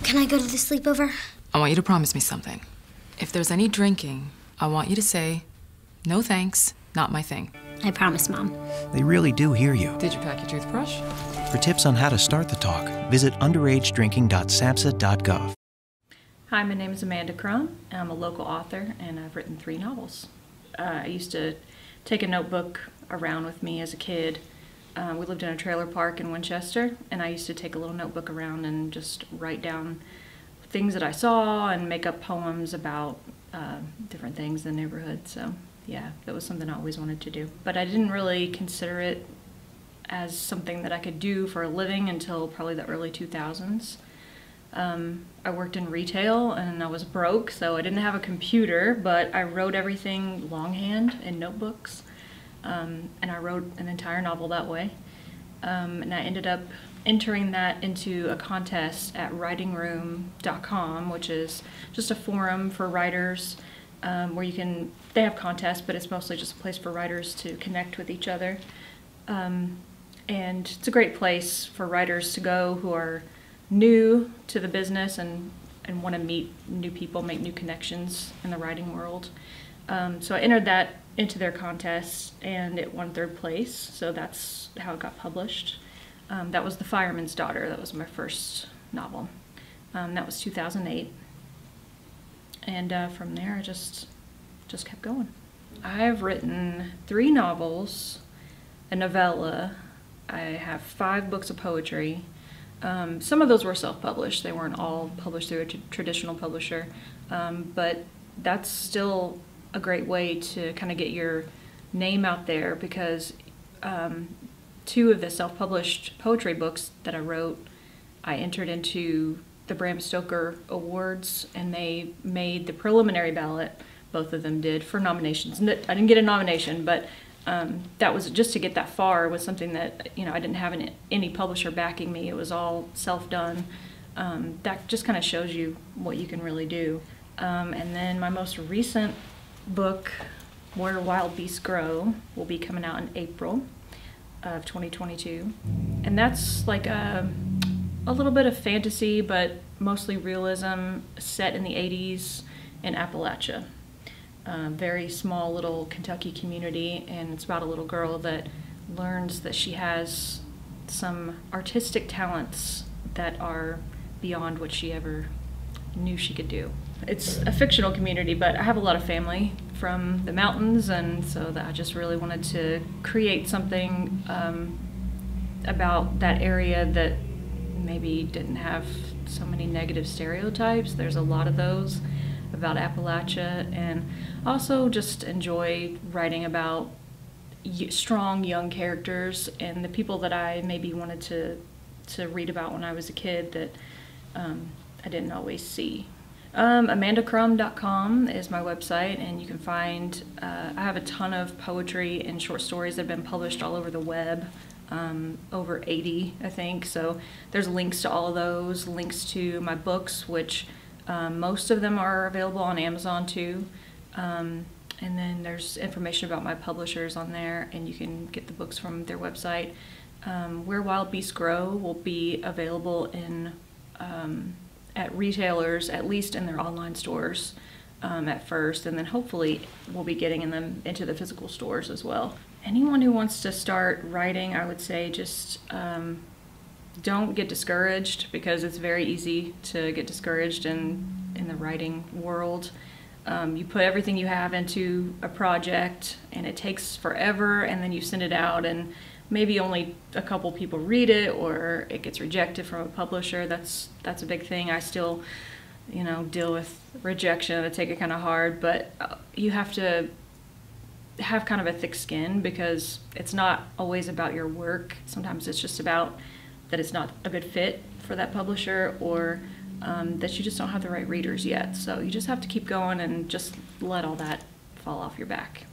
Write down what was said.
Can I go to the sleepover? I want you to promise me something. If there's any drinking, I want you to say, "No thanks, not my thing." I promise, Mom. They really do hear you. Did you pack your toothbrush? For tips on how to start the talk, visit underagedrinking.samhsa.gov. Hi, my name is Amanda Crum. I'm a local author, and I've written 3 novels. I used to take a notebook around with me as a kid. We lived in a trailer park in Winchester, and I used to take a little notebook around and just write down things that I saw and make up poems about different things in the neighborhood. So yeah, that was something I always wanted to do. But I didn't really consider it as something that I could do for a living until probably the early 2000s. I worked in retail and I was broke, so I didn't have a computer, but I wrote everything longhand in notebooks. And I wrote an entire novel that way. And I ended up entering that into a contest at writingroom.com, which is just a forum for writers where they have contests, but it's mostly just a place for writers to connect with each other. And it's a great place for writers to go who are new to the business and want to meet new people, make new connections in the writing world. So I entered that into their contest, and it won 3rd place, so that's how it got published. That was The Fireman's Daughter. That was my first novel. That was 2008. And from there, I just kept going. I've written 3 novels, a novella. I have 5 books of poetry. Some of those were self-published. They weren't all published through a traditional publisher, but that's still a great way to kind of get your name out there, because 2 of the self-published poetry books that I wrote, I entered into the Bram Stoker Awards, and they made the preliminary ballot, both of them did, for nominations. I didn't get a nomination, but that was just to get that far with something that, I didn't have any publisher backing me. It was all self-done. That just kind of shows you what you can really do. And then my most recent book, Where Wild Beasts Grow, will be coming out in April of 2022. And that's like a little bit of fantasy, but mostly realism, set in the 80s in Appalachia. Very small little Kentucky community, and it's about a little girl that learns that she has some artistic talents that are beyond what she ever knew she could do. It's a fictional community, but I have a lot of family from the mountains, and so that I just really wanted to create something about that area that maybe didn't have so many negative stereotypes. There's a lot of those about Appalachia, and also just enjoy writing about strong young characters and the people that I maybe wanted to read about when I was a kid that I didn't always see. AmandaCrum.com is my website, and you can find, I have a ton of poetry and short stories that have been published all over the web, over 80, I think, so there's links to all of those, links to my books, which most of them are available on Amazon too, and then there's information about my publishers on there, and you can get the books from their website. Where Wild Beasts Grow will be available in at retailers, at least in their online stores at first, and then hopefully we'll be getting them into the physical stores as well. Anyone who wants to start writing, I would say just don't get discouraged, because it's very easy to get discouraged in the writing world. You put everything you have into a project, and it takes forever, and then you send it out, and maybe only a couple people read it, or it gets rejected from a publisher. That's a big thing. I still, deal with rejection. I take it kind of hard, but you have to have kind of a thick skin, because it's not always about your work. Sometimes it's just about that it's not a good fit for that publisher, or that you just don't have the right readers yet. So you just have to keep going and just let all that fall off your back.